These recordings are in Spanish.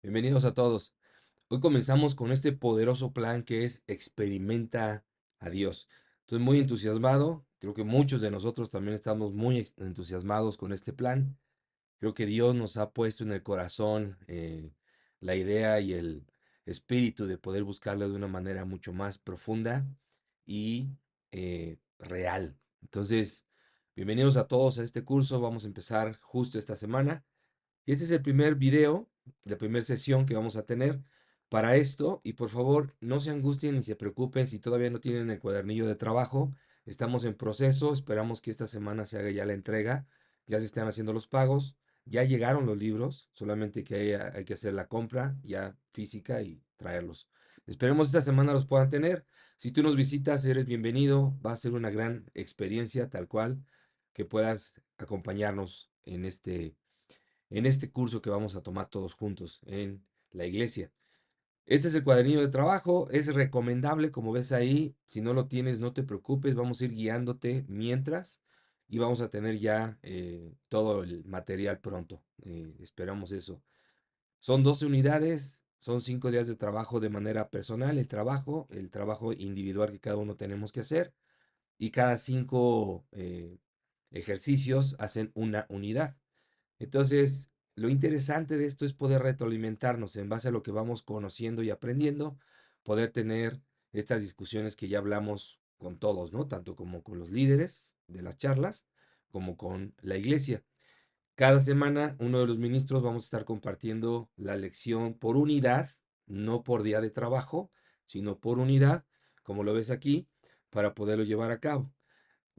Bienvenidos a todos. Hoy comenzamos con este poderoso plan que es experimenta a Dios. Estoy muy entusiasmado. Creo que muchos de nosotros también estamos muy entusiasmados con este plan. Creo que Dios nos ha puesto en el corazón la idea y el espíritu de poder buscarle de una manera mucho más profunda y real. Entonces, bienvenidos a todos a este curso. Vamos a empezar justo esta semana. Y este es el primer video, la primera sesión que vamos a tener para esto. Y por favor, no se angustien ni se preocupen si todavía no tienen el cuadernillo de trabajo. Estamos en proceso, esperamos que esta semana se haga ya la entrega, ya se están haciendo los pagos, ya llegaron los libros, solamente que hay que hacer la compra ya física y traerlos. Esperemos esta semana los puedan tener. Si tú nos visitas, eres bienvenido. Va a ser una gran experiencia tal cual que puedas acompañarnos en este curso que vamos a tomar todos juntos en la iglesia. Este es el cuadernillo de trabajo, es recomendable, como ves ahí, si no lo tienes, no te preocupes, vamos a ir guiándote mientras y vamos a tener ya todo el material pronto. Esperamos eso. Son 12 unidades, son 5 días de trabajo de manera personal, el trabajo individual que cada uno tenemos que hacer y cada 5 ejercicios hacen una unidad. Entonces, lo interesante de esto es poder retroalimentarnos en base a lo que vamos conociendo y aprendiendo, poder tener estas discusiones que ya hablamos con todos, ¿no? Tanto como con los líderes de las charlas, como con la iglesia. Cada semana, uno de los ministros vamos a estar compartiendo la lección por unidad, no por día de trabajo, sino por unidad, como lo ves aquí, para poderlo llevar a cabo.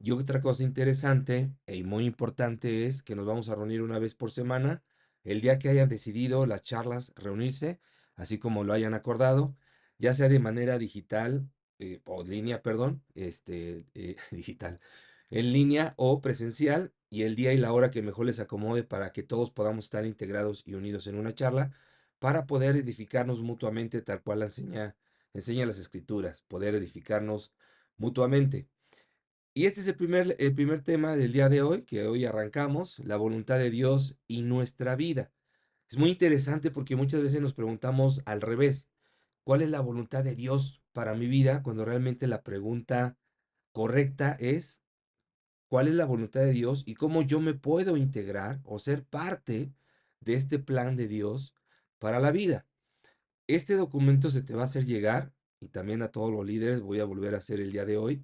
Y otra cosa interesante y muy importante es que nos vamos a reunir una vez por semana, el día que hayan decidido las charlas reunirse, así como lo hayan acordado, ya sea de manera digital o línea, perdón, digital, en línea o presencial, y el día y la hora que mejor les acomode para que todos podamos estar integrados y unidos en una charla para poder edificarnos mutuamente, tal cual enseña las escrituras, poder edificarnos mutuamente. Y este es el primer tema del día de hoy, que hoy arrancamos, la voluntad de Dios y nuestra vida. Es muy interesante porque muchas veces nos preguntamos al revés, ¿cuál es la voluntad de Dios para mi vida? Cuando realmente la pregunta correcta es, ¿cuál es la voluntad de Dios y cómo yo me puedo integrar o ser parte de este plan de Dios para la vida? Este documento se te va a hacer llegar y también a todos los líderes, voy a volver a hacer el día de hoy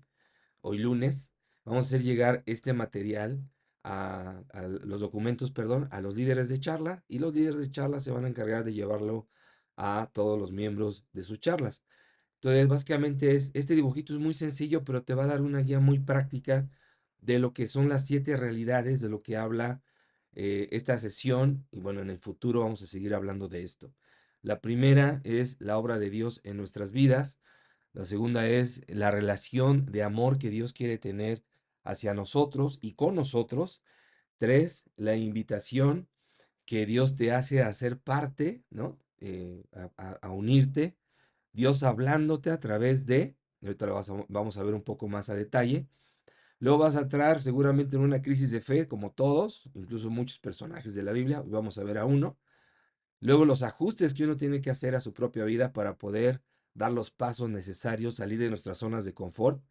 lunes, vamos a hacer llegar este material a los documentos, perdón, a los líderes de charla y los líderes de charla se van a encargar de llevarlo a todos los miembros de sus charlas. Entonces, básicamente este dibujito es muy sencillo, pero te va a dar una guía muy práctica de lo que son las 7 realidades, de lo que habla esta sesión y bueno, en el futuro vamos a seguir hablando de esto. La primera es la obra de Dios en nuestras vidas. La segunda es la relación de amor que Dios quiere tener hacia nosotros y con nosotros. Tres, la invitación que Dios te hace a ser parte, ¿no? A unirte. Dios hablándote a través de, ahorita vamos a ver un poco más a detalle. Luego vas a entrar seguramente en una crisis de fe, como todos, incluso muchos personajes de la Biblia. Vamos a ver a uno. Luego los ajustes que uno tiene que hacer a su propia vida para poder dar los pasos necesarios, salir de nuestras zonas de confort.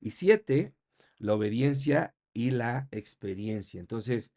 Y 7, la obediencia y la experiencia. Entonces,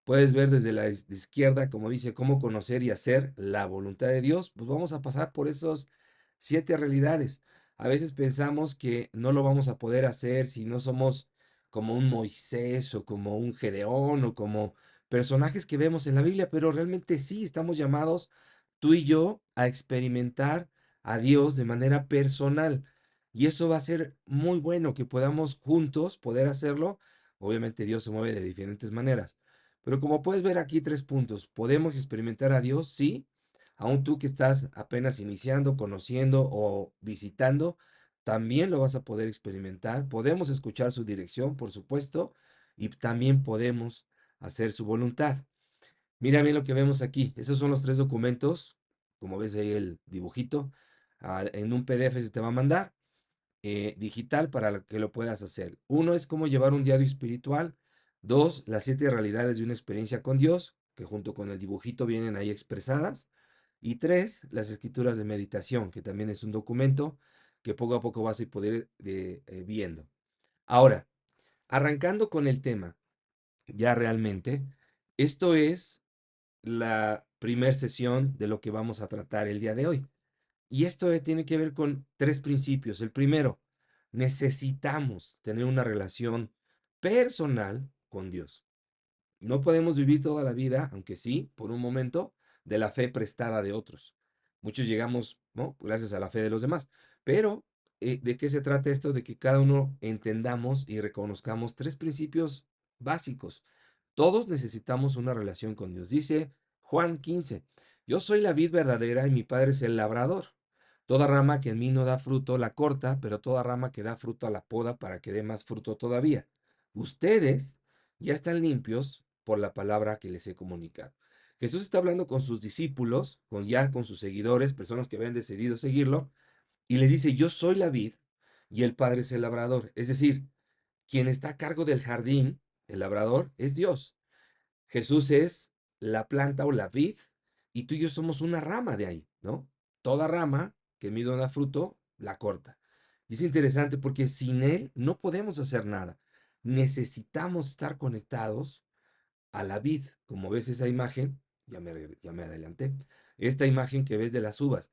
puedes ver desde la izquierda, como dice, cómo conocer y hacer la voluntad de Dios. Pues vamos a pasar por esos 7 realidades. A veces pensamos que no lo vamos a poder hacer si no somos como un Moisés o como un Gedeón o como personajes que vemos en la Biblia, pero realmente sí estamos llamados tú y yo a experimentar a Dios de manera personal. Y eso va a ser muy bueno que podamos juntos poder hacerlo. Obviamente Dios se mueve de diferentes maneras. Pero como puedes ver aquí 3 puntos, podemos experimentar a Dios, sí, aún tú que estás apenas iniciando, conociendo o visitando, también lo vas a poder experimentar. Podemos escuchar su dirección, por supuesto, y también podemos hacer su voluntad. Mira bien lo que vemos aquí. Esos son los 3 documentos. Como ves ahí el dibujito. En un PDF se te va a mandar digital para que lo puedas hacer. Uno es cómo llevar un diario espiritual. Dos, las 7 realidades de una experiencia con Dios, que junto con el dibujito vienen ahí expresadas. Y tres, las escrituras de meditación, que también es un documento que poco a poco vas a poder viendo. Ahora, arrancando con el tema, ya realmente, esto es la primer sesión de lo que vamos a tratar el día de hoy. Y esto tiene que ver con tres principios. El primero, necesitamos tener una relación personal con Dios. No podemos vivir toda la vida, aunque sí, por un momento, de la fe prestada de otros. Muchos llegamos, ¿no? Gracias a la fe de los demás. Pero, ¿de qué se trata esto? De que cada uno entendamos y reconozcamos tres principios básicos. Todos necesitamos una relación con Dios. Dice Juan 15, yo soy la vid verdadera y mi padre es el labrador. Toda rama que en mí no da fruto la corta, pero toda rama que da fruto la poda para que dé más fruto todavía. Ustedes ya están limpios por la palabra que les he comunicado. Jesús está hablando con sus discípulos, con sus seguidores, personas que habían decidido seguirlo, y les dice, yo soy la vid y el Padre es el labrador. Es decir, quien está a cargo del jardín, el labrador, es Dios. Jesús es la planta o la vid y tú y yo somos una rama de ahí, ¿no? Toda rama que en mí no da fruto, la corta. Y es interesante porque sin Él no podemos hacer nada. Necesitamos estar conectados a la vid. Como ves esa imagen, ya me adelanté, esta imagen que ves de las uvas.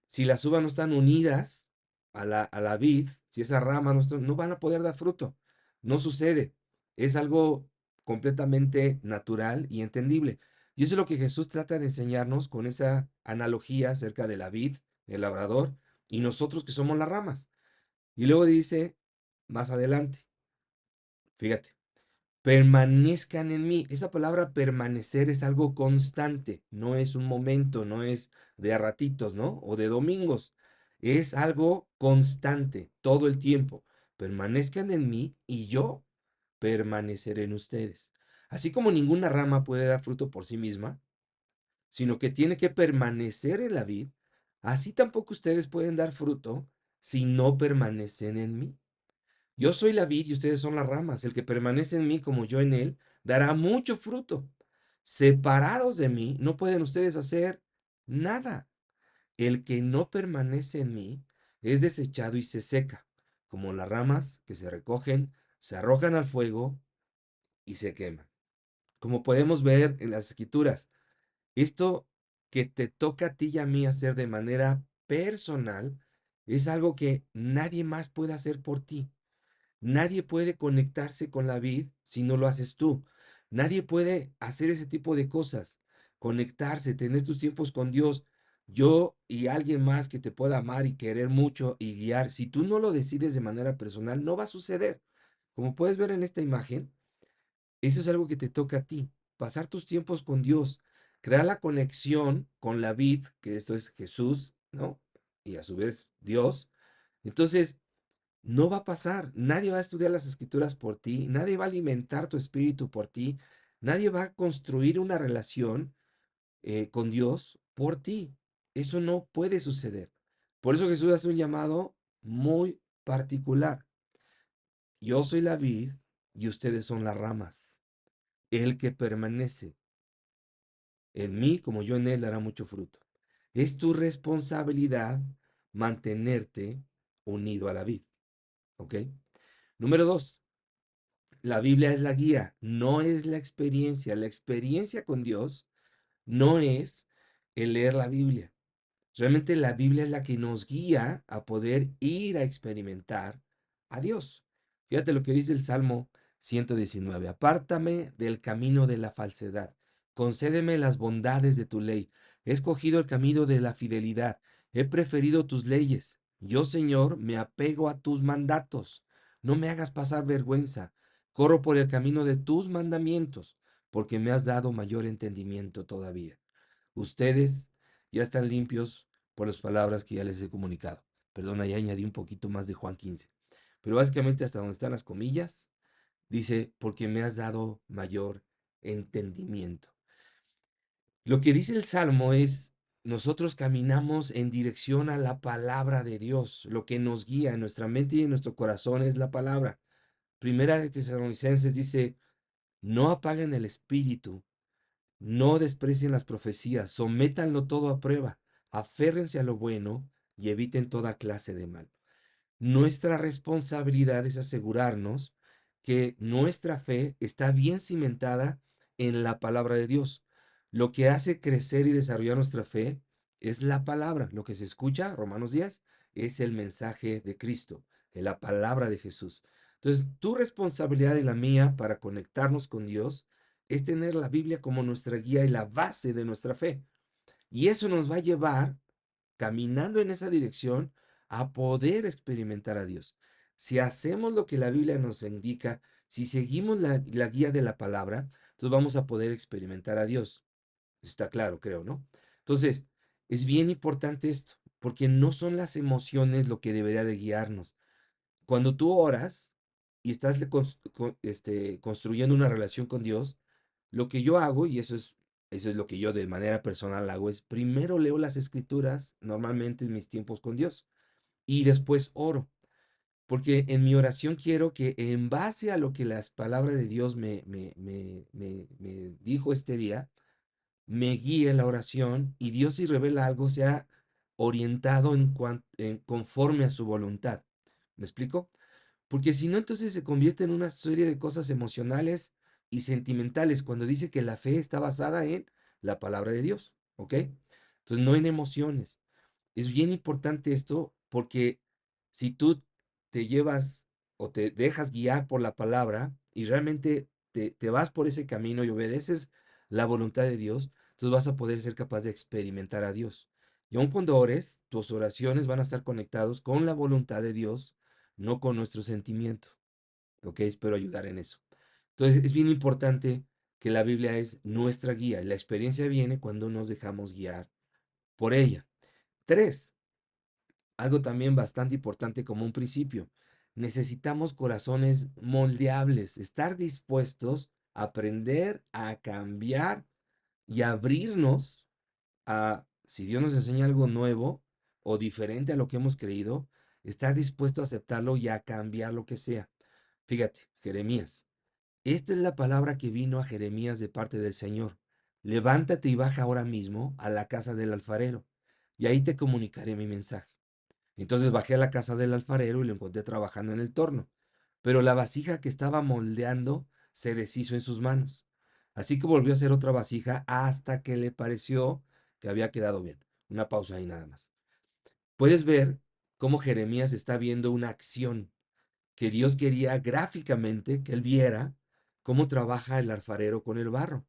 Si las uvas no están unidas a la vid, si esa rama no van a poder dar fruto. No sucede. Es algo completamente natural y entendible. Y eso es lo que Jesús trata de enseñarnos con esa analogía acerca de la vid, el labrador, y nosotros que somos las ramas. Y luego dice más adelante, fíjate, permanezcan en mí. Esa palabra permanecer es algo constante, no es un momento, no es de a ratitos, ¿no? O de domingos. Es algo constante, todo el tiempo. Permanezcan en mí y yo permaneceré en ustedes. Así como ninguna rama puede dar fruto por sí misma, sino que tiene que permanecer en la vid, así tampoco ustedes pueden dar fruto si no permanecen en mí. Yo soy la vid y ustedes son las ramas. El que permanece en mí como yo en él, dará mucho fruto. Separados de mí, no pueden ustedes hacer nada. El que no permanece en mí es desechado y se seca, como las ramas que se recogen, se arrojan al fuego y se queman. Como podemos ver en las escrituras, esto que te toca a ti y a mí hacer de manera personal es algo que nadie más puede hacer por ti. Nadie puede conectarse con la vid si no lo haces tú. Nadie puede hacer ese tipo de cosas. Conectarse, tener tus tiempos con Dios. Yo y alguien más que te pueda amar y querer mucho y guiar. Si tú no lo decides de manera personal, no va a suceder. Como puedes ver en esta imagen, eso es algo que te toca a ti. Pasar tus tiempos con Dios. Crear la conexión con la vid, que esto es Jesús, ¿no? Y a su vez Dios. Entonces, no va a pasar. Nadie va a estudiar las escrituras por ti. Nadie va a alimentar tu espíritu por ti. Nadie va a construir una relación con Dios por ti. Eso no puede suceder. Por eso Jesús hace un llamado muy particular. Yo soy la vid y ustedes son las ramas. El que permanece en mí como yo en él dará mucho fruto. Es tu responsabilidad mantenerte unido a la vid. ¿Ok? Número dos. La Biblia es la guía, no es la experiencia. La experiencia con Dios no es el leer la Biblia. Realmente la Biblia es la que nos guía a poder ir a experimentar a Dios. Fíjate lo que dice el Salmo 119. Apártame del camino de la falsedad. Concédeme las bondades de tu ley. He escogido el camino de la fidelidad. He preferido tus leyes. Yo, Señor, me apego a tus mandatos. No me hagas pasar vergüenza. Corro por el camino de tus mandamientos, porque me has dado mayor entendimiento todavía. Ustedes ya están limpios por las palabras que ya les he comunicado. Perdona, ya añadí un poquito más de Juan 15. Pero básicamente hasta donde están las comillas, dice, porque me has dado mayor entendimiento. Lo que dice el Salmo es, nosotros caminamos en dirección a la palabra de Dios. Lo que nos guía en nuestra mente y en nuestro corazón es la palabra. Primera de Tesalonicenses dice, no apaguen el espíritu. No desprecien las profecías, sométanlo todo a prueba, aférrense a lo bueno y eviten toda clase de mal. Nuestra responsabilidad es asegurarnos que nuestra fe está bien cimentada en la palabra de Dios. Lo que hace crecer y desarrollar nuestra fe es la palabra. Lo que se escucha, Romanos 10, es el mensaje de Cristo, es la palabra de Jesús. Entonces, tu responsabilidad y la mía para conectarnos con Dios es tener la Biblia como nuestra guía y la base de nuestra fe. Y eso nos va a llevar, caminando en esa dirección, a poder experimentar a Dios. Si hacemos lo que la Biblia nos indica, si seguimos la guía de la palabra, entonces vamos a poder experimentar a Dios. Eso está claro, creo, ¿no? Entonces, es bien importante esto, porque no son las emociones lo que debería de guiarnos. Cuando tú oras y estás construyendo una relación con Dios, lo que yo hago, y eso es lo que yo de manera personal hago, es primero leo las escrituras, normalmente en mis tiempos con Dios, y después oro, porque en mi oración quiero que en base a lo que las palabras de Dios me dijo este día, me guíe la oración y Dios si revela algo sea orientado conforme a su voluntad. ¿Me explico? Porque si no, entonces se convierte en una serie de cosas emocionales y sentimentales cuando dice que la fe está basada en la palabra de Dios, ¿ok? Entonces no en emociones. Es bien importante esto porque si tú te llevas o te dejas guiar por la palabra y realmente te vas por ese camino y obedeces la voluntad de Dios, entonces vas a poder ser capaz de experimentar a Dios. Y aun cuando ores, tus oraciones van a estar conectados con la voluntad de Dios, no con nuestro sentimiento. ¿Ok? Espero ayudar en eso. Entonces, es bien importante que la Biblia es nuestra guía y la experiencia viene cuando nos dejamos guiar por ella. Tres, algo también bastante importante como un principio. Necesitamos corazones moldeables, estar dispuestos a aprender, a cambiar y abrirnos a, si Dios nos enseña algo nuevo o diferente a lo que hemos creído, estar dispuesto a aceptarlo y a cambiar lo que sea. Fíjate, Jeremías. Esta es la palabra que vino a Jeremías de parte del Señor. Levántate y baja ahora mismo a la casa del alfarero, y ahí te comunicaré mi mensaje. Entonces bajé a la casa del alfarero y lo encontré trabajando en el torno, pero la vasija que estaba moldeando se deshizo en sus manos. Así que volvió a hacer otra vasija hasta que le pareció que había quedado bien. Una pausa ahí nada más. Puedes ver cómo Jeremías está viendo una acción que Dios quería gráficamente que él viera cómo trabaja el alfarero con el barro.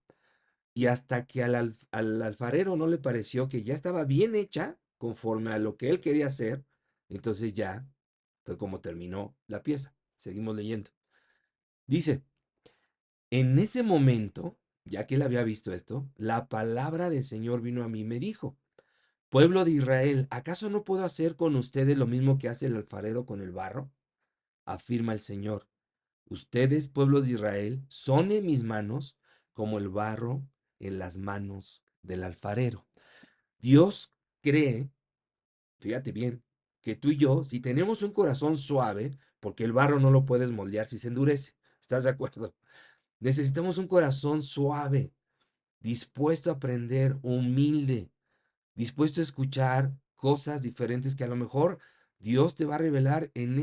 Y hasta que al alfarero no le pareció que ya estaba bien hecha conforme a lo que él quería hacer, entonces ya fue como terminó la pieza. Seguimos leyendo. Dice, en ese momento, ya que él había visto esto, la palabra del Señor vino a mí y me dijo, pueblo de Israel, ¿acaso no puedo hacer con ustedes lo mismo que hace el alfarero con el barro? Afirma el Señor. Ustedes, pueblos de Israel, son en mis manos como el barro en las manos del alfarero. Dios cree, fíjate bien, que tú y yo, si tenemos un corazón suave, porque el barro no lo puedes moldear si se endurece, ¿estás de acuerdo? Necesitamos un corazón suave, dispuesto a aprender, humilde, dispuesto a escuchar cosas diferentes que a lo mejor Dios te va a revelar en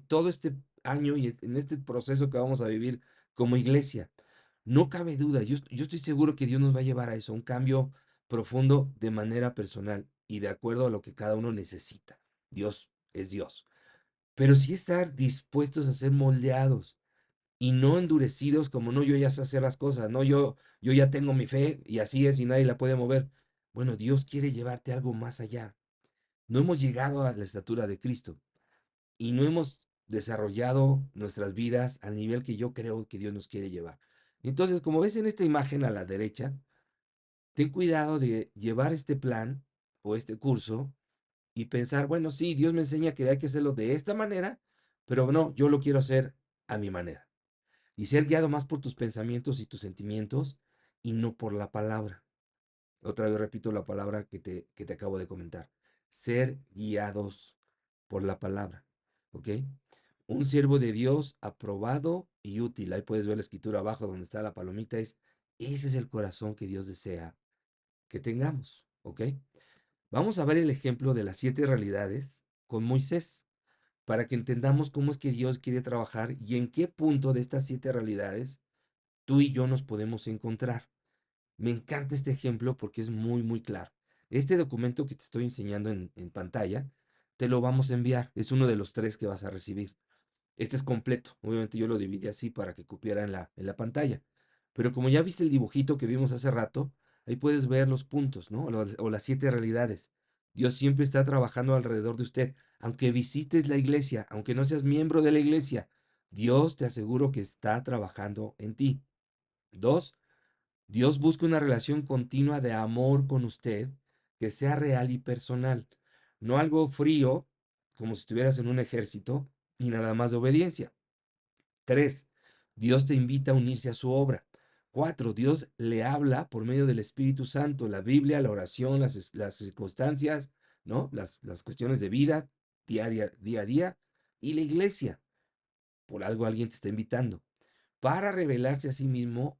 todo este año y en este proceso que vamos a vivir como iglesia. No cabe duda, yo estoy seguro que Dios nos va a llevar a eso, un cambio profundo de manera personal y de acuerdo a lo que cada uno necesita. Dios es Dios. Pero sí estar dispuestos a ser moldeados y no endurecidos como no, yo ya sé hacer las cosas, no, yo ya tengo mi fe y así es y nadie la puede mover. Bueno, Dios quiere llevarte algo más allá. No hemos llegado a la estatura de Cristo y no hemos desarrollado nuestras vidas al nivel que yo creo que Dios nos quiere llevar. Entonces, como ves en esta imagen a la derecha, ten cuidado de llevar este plan o este curso y pensar, bueno, sí, Dios me enseña que hay que hacerlo de esta manera, pero no, yo lo quiero hacer a mi manera. Y ser guiado más por tus pensamientos y tus sentimientos y no por la palabra. Otra vez repito la palabra que te acabo de comentar. Ser guiados por la palabra. ¿Ok? Un siervo de Dios aprobado y útil. Ahí puedes ver la escritura abajo donde está la palomita. Es Ese es el corazón que Dios desea que tengamos, ¿ok? Vamos a ver el ejemplo de las 7 realidades con Moisés, para que entendamos cómo es que Dios quiere trabajar y en qué punto de estas 7 realidades tú y yo nos podemos encontrar. Me encanta este ejemplo porque es muy, muy claro. Este documento que te estoy enseñando en pantalla, te lo vamos a enviar. Es uno de los 3 que vas a recibir. Este es completo. Obviamente yo lo dividí así para que cupiera en la pantalla. Pero como ya viste el dibujito que vimos hace rato, ahí puedes ver los puntos, ¿no? O las 7 realidades. Dios siempre está trabajando alrededor de usted. Aunque visites la iglesia, aunque no seas miembro de la iglesia, Dios te aseguro que está trabajando en ti. Dos, Dios busca una relación continua de amor con usted que sea real y personal, no algo frío, como si estuvieras en un ejército, y nada más de obediencia. 3. Dios te invita a unirse a su obra. 4. Dios le habla por medio del Espíritu Santo, la Biblia, la oración, las circunstancias, ¿no? Las cuestiones de vida día a día, y la iglesia. Por algo alguien te está invitando para revelarse a sí mismo,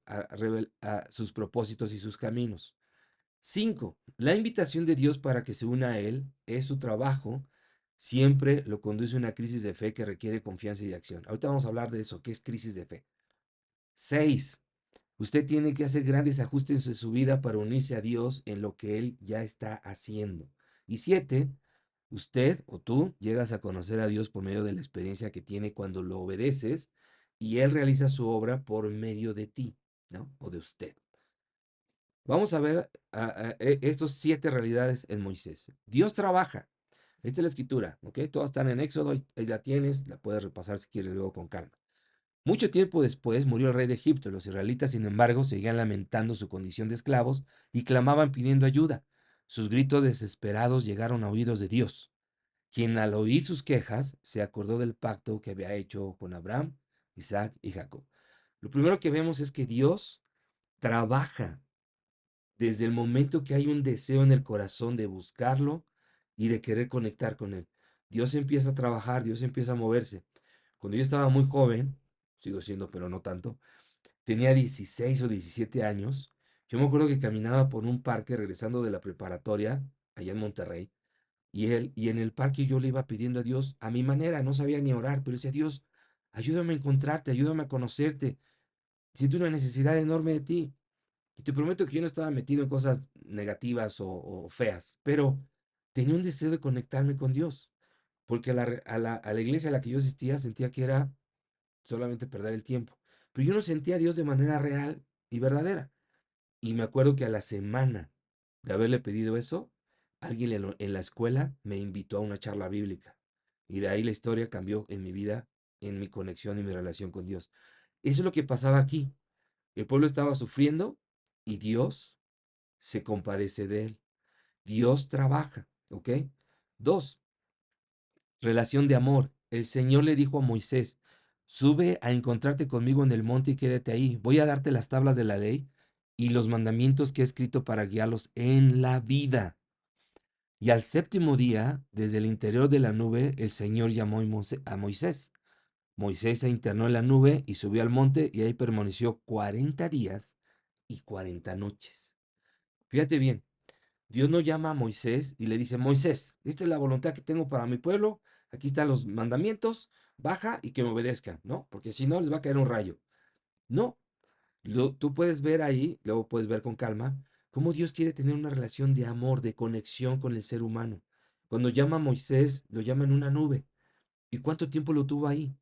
a sus propósitos y sus caminos. 5. La invitación de Dios para que se una a Él es su trabajo. Siempre lo conduce a una crisis de fe que requiere confianza y acción. Ahorita vamos a hablar de eso, qué es crisis de fe. 6. Usted tiene que hacer grandes ajustes en su vida para unirse a Dios en lo que Él ya está haciendo. Y 7. Usted o tú llegas a conocer a Dios por medio de la experiencia que tiene cuando lo obedeces y Él realiza su obra por medio de ti, ¿no? O de usted. Vamos a ver estos 7 realidades en Moisés. Dios trabaja. Esta es la escritura, ¿ok? Todas están en Éxodo, ahí la tienes, la puedes repasar si quieres luego con calma. Mucho tiempo después murió el rey de Egipto. Los israelitas, sin embargo, seguían lamentando su condición de esclavos y clamaban pidiendo ayuda. Sus gritos desesperados llegaron a oídos de Dios, quien al oír sus quejas se acordó del pacto que había hecho con Abraham, Isaac y Jacob. Lo primero que vemos es que Dios trabaja desde el momento que hay un deseo en el corazón de buscarlo y de querer conectar con él. Dios empieza a trabajar, Dios empieza a moverse. Cuando yo estaba muy joven, sigo siendo, pero no tanto, tenía 16 o 17 años, yo me acuerdo que caminaba por un parque regresando de la preparatoria, allá en Monterrey, y en el parque yo le iba pidiendo a Dios a mi manera, no sabía ni orar, pero decía, Dios, ayúdame a encontrarte, ayúdame a conocerte, siento una necesidad enorme de ti. Y te prometo que yo no estaba metido en cosas negativas o feas, pero tenía un deseo de conectarme con Dios, porque a la iglesia a la que yo asistía sentía que era solamente perder el tiempo, pero yo no sentía a Dios de manera real y verdadera. Y me acuerdo que a la semana de haberle pedido eso, alguien en la escuela me invitó a una charla bíblica. Y de ahí la historia cambió en mi vida, en mi conexión y mi relación con Dios. Eso es lo que pasaba aquí. El pueblo estaba sufriendo y Dios se compadece de él. Dios trabaja, ¿ok? 2. Relación de amor. El Señor le dijo a Moisés, sube a encontrarte conmigo en el monte y quédate ahí. Voy a darte las tablas de la ley y los mandamientos que he escrito para guiarlos en la vida. Y al séptimo día, desde el interior de la nube, el Señor llamó a Moisés. Moisés se internó en la nube y subió al monte y ahí permaneció 40 días y 40 noches. Fíjate bien, Dios no llama a Moisés y le dice, Moisés, esta es la voluntad que tengo para mi pueblo, aquí están los mandamientos, baja y que me obedezcan, ¿no? Porque si no, les va a caer un rayo. No, tú puedes ver ahí, luego puedes ver con calma, cómo Dios quiere tener una relación de amor, de conexión con el ser humano. Cuando llama a Moisés, lo llama en una nube. ¿Y cuánto tiempo lo tuvo ahí?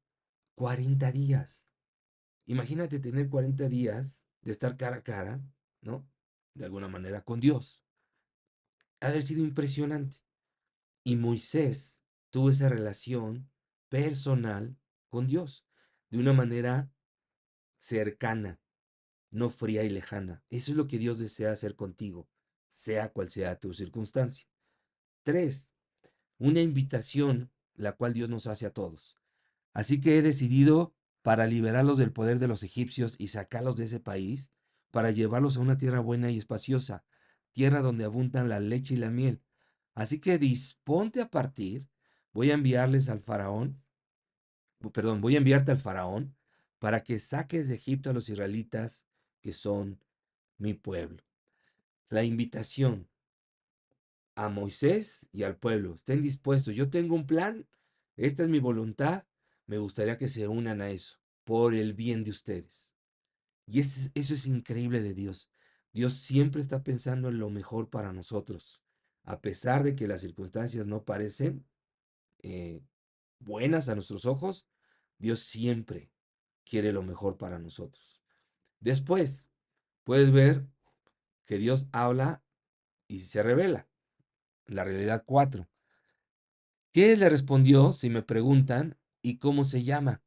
40 días. Imagínate tener 40 días de estar cara a cara, ¿no? De alguna manera con Dios. Ha de haber sido impresionante. Y Moisés tuvo esa relación personal con Dios de una manera cercana, no fría y lejana. Eso es lo que Dios desea hacer contigo, sea cual sea tu circunstancia. 3. Una invitación la cual Dios nos hace a todos. Así que he decidido para liberarlos del poder de los egipcios y sacarlos de ese país, para llevarlos a una tierra buena y espaciosa, tierra donde abundan la leche y la miel. Así que disponte a partir, voy a enviarles al faraón, perdón, voy a enviarte al faraón para que saques de Egipto a los israelitas que son mi pueblo. La invitación a Moisés y al pueblo, estén dispuestos, yo tengo un plan, esta es mi voluntad, me gustaría que se unan a eso, por el bien de ustedes. Y eso es increíble de Dios. Dios siempre está pensando en lo mejor para nosotros, a pesar de que las circunstancias no parecen eh, buenas a nuestros ojos, Dios siempre quiere lo mejor para nosotros. Después, puedes ver que Dios habla y se revela. La realidad 4. ¿Qué le respondió si me preguntan y cómo se llama?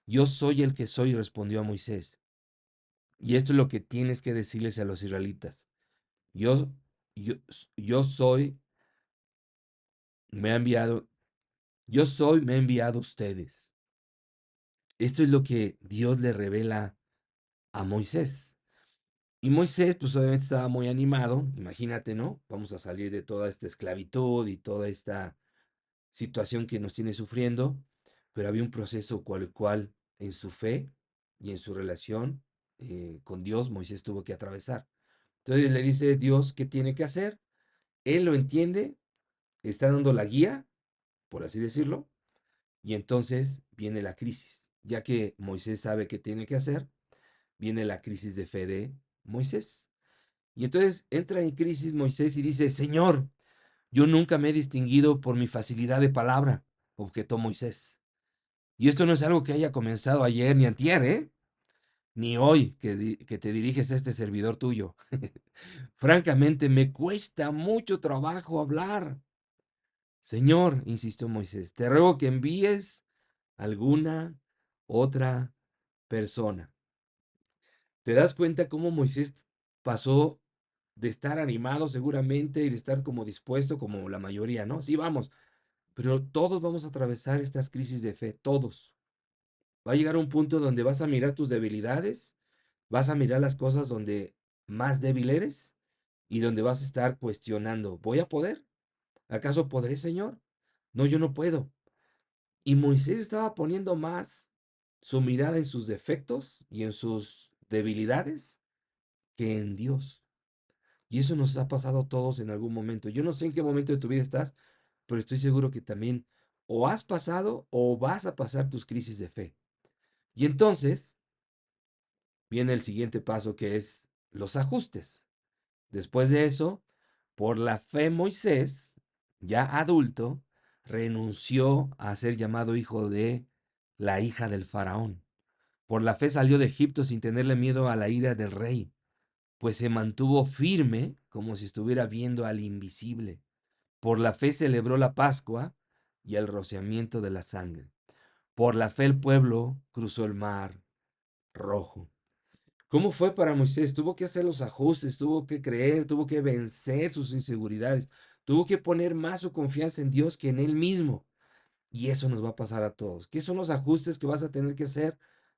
Yo soy el que soy, respondió a Moisés. Y esto es lo que tienes que decirles a los israelitas. Yo, yo, yo soy, me ha enviado, yo soy, me ha enviado a ustedes. Esto es lo que Dios le revela a Moisés. Y Moisés, pues obviamente estaba muy animado, imagínate, ¿no? Vamos a salir de toda esta esclavitud y toda esta situación que nos tiene sufriendo, pero había un proceso cual en su fe y en su relación con Dios Moisés tuvo que atravesar. Entonces le dice Dios qué tiene que hacer, él lo entiende, está dando la guía, por así decirlo, y entonces viene la crisis. Ya que Moisés sabe qué tiene que hacer, viene la crisis de fe de Moisés. Y entonces entra en crisis Moisés y dice, Señor, yo nunca me he distinguido por mi facilidad de palabra, objetó Moisés. Y esto no es algo que haya comenzado ayer ni antier, ¿eh? Ni hoy que te diriges a este servidor tuyo. Francamente, me cuesta mucho trabajo hablar. Señor, insistió Moisés, te ruego que envíes alguna otra persona. ¿Te das cuenta cómo Moisés pasó de estar animado seguramente y de estar como dispuesto como la mayoría, ¿no? Sí, vamos, pero todos vamos a atravesar estas crisis de fe, todos. Va a llegar un punto donde vas a mirar tus debilidades, vas a mirar las cosas donde más débil eres y donde vas a estar cuestionando, ¿voy a poder? ¿Acaso podré, Señor? No, yo no puedo. Y Moisés estaba poniendo más su mirada en sus defectos y en sus debilidades que en Dios. Y eso nos ha pasado a todos en algún momento. Yo no sé en qué momento de tu vida estás, pero estoy seguro que también o has pasado o vas a pasar tus crisis de fe. Y entonces viene el siguiente paso que es los ajustes. Después de eso, por la fe Moisés, ya adulto, renunció a ser llamado hijo de la hija del faraón. Por la fe salió de Egipto sin tenerle miedo a la ira del rey, pues se mantuvo firme como si estuviera viendo al invisible. Por la fe celebró la Pascua y el rociamiento de la sangre. Por la fe el pueblo cruzó el mar rojo. ¿Cómo fue para Moisés? Tuvo que hacer los ajustes, tuvo que creer, tuvo que vencer sus inseguridades, tuvo que poner más su confianza en Dios que en él mismo. Y eso nos va a pasar a todos. ¿Qué son los ajustes que vas a tener que hacer?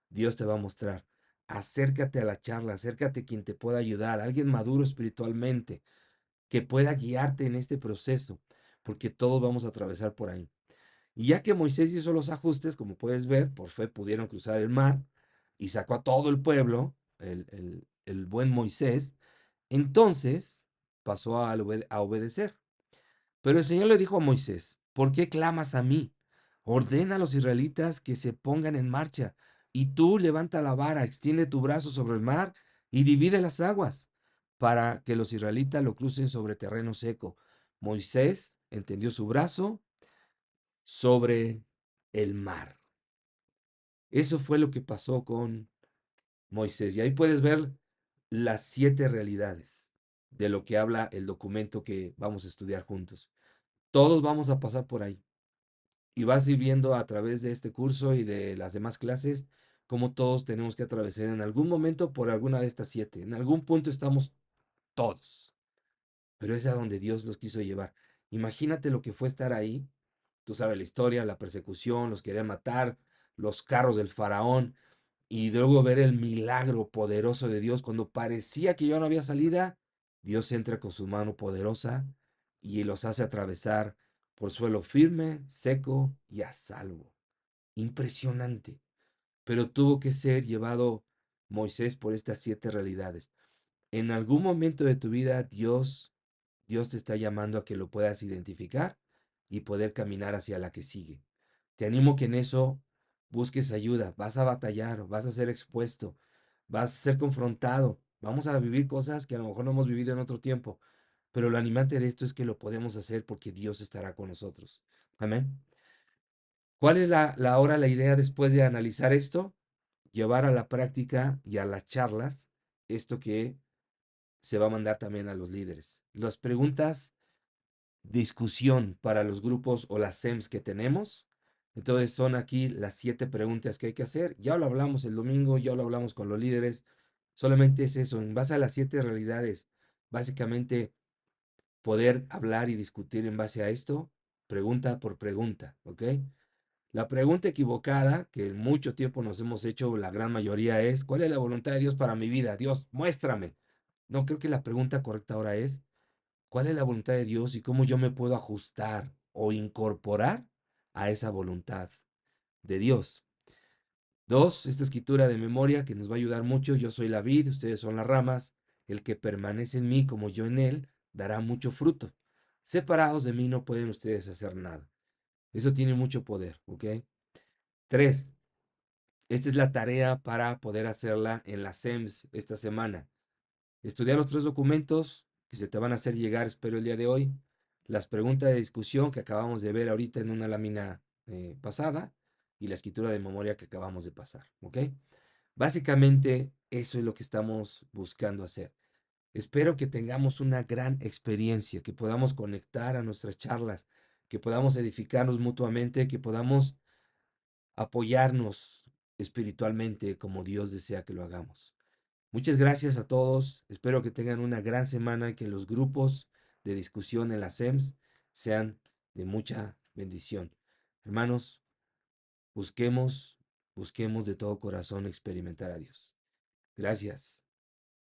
Dios te va a mostrar. Acércate a la charla, acércate a quien te pueda ayudar, alguien maduro espiritualmente, que pueda guiarte en este proceso, porque todos vamos a atravesar por ahí. Y ya que Moisés hizo los ajustes, como puedes ver, por fe pudieron cruzar el mar y sacó a todo el pueblo, el buen Moisés, entonces pasó a obedecer. Pero el Señor le dijo a Moisés, ¿por qué clamas a mí? Ordena a los israelitas que se pongan en marcha, y tú levanta la vara, extiende tu brazo sobre el mar y divide las aguas, para que los israelitas lo crucen sobre terreno seco. Moisés entendió su brazo sobre el mar. Eso fue lo que pasó con Moisés. Y ahí puedes ver las 7 realidades de lo que habla el documento que vamos a estudiar juntos. Todos vamos a pasar por ahí. Y vas a ir viendo a través de este curso y de las demás clases cómo todos tenemos que atravesar en algún momento por alguna de estas 7. En algún punto estamos todos. Pero es a donde Dios los quiso llevar. Imagínate lo que fue estar ahí. Tú sabes la historia, la persecución, los querían matar, los carros del faraón, y luego ver el milagro poderoso de Dios. Cuando parecía que ya no había salida, Dios entra con su mano poderosa y los hace atravesar por suelo firme, seco y a salvo. Impresionante. Pero tuvo que ser llevado Moisés por estas 7 realidades. En algún momento de tu vida, Dios te está llamando a que lo puedas identificar y poder caminar hacia la que sigue. Te animo que en eso busques ayuda. Vas a batallar, vas a ser expuesto, vas a ser confrontado. Vamos a vivir cosas que a lo mejor no hemos vivido en otro tiempo. Pero lo animante de esto es que lo podemos hacer porque Dios estará con nosotros. Amén. ¿Cuál es ahora la idea después de analizar esto? Llevar a la práctica y a las charlas esto que se va a mandar también a los líderes. Las preguntas, discusión para los grupos o las SEMs que tenemos. Entonces son aquí las 7 preguntas que hay que hacer. Ya lo hablamos el domingo, ya lo hablamos con los líderes. Solamente es eso, en base a las 7 realidades. Básicamente poder hablar y discutir en base a esto, pregunta por pregunta, ¿ok? La pregunta equivocada que en mucho tiempo nos hemos hecho, la gran mayoría es, ¿cuál es la voluntad de Dios para mi vida? Dios, muéstrame. No, creo que la pregunta correcta ahora es, ¿cuál es la voluntad de Dios y cómo yo me puedo ajustar o incorporar a esa voluntad de Dios? Dos, esta escritura de memoria que nos va a ayudar mucho. Yo soy la vid, ustedes son las ramas. El que permanece en mí como yo en él, dará mucho fruto. Separados de mí no pueden ustedes hacer nada. Eso tiene mucho poder, ¿ok? Tres, esta es la tarea para poder hacerla en las SEMS esta semana. Estudiar los 3 documentos que se te van a hacer llegar, espero, el día de hoy. Las preguntas de discusión que acabamos de ver ahorita en una lámina pasada y la escritura de memoria que acabamos de pasar, ¿ok? Básicamente, eso es lo que estamos buscando hacer. Espero que tengamos una gran experiencia, que podamos conectar a nuestras charlas, que podamos edificarnos mutuamente, que podamos apoyarnos espiritualmente como Dios desea que lo hagamos. Muchas gracias a todos. Espero que tengan una gran semana y que los grupos de discusión en las SEMS sean de mucha bendición. Hermanos, busquemos, busquemos de todo corazón experimentar a Dios. Gracias.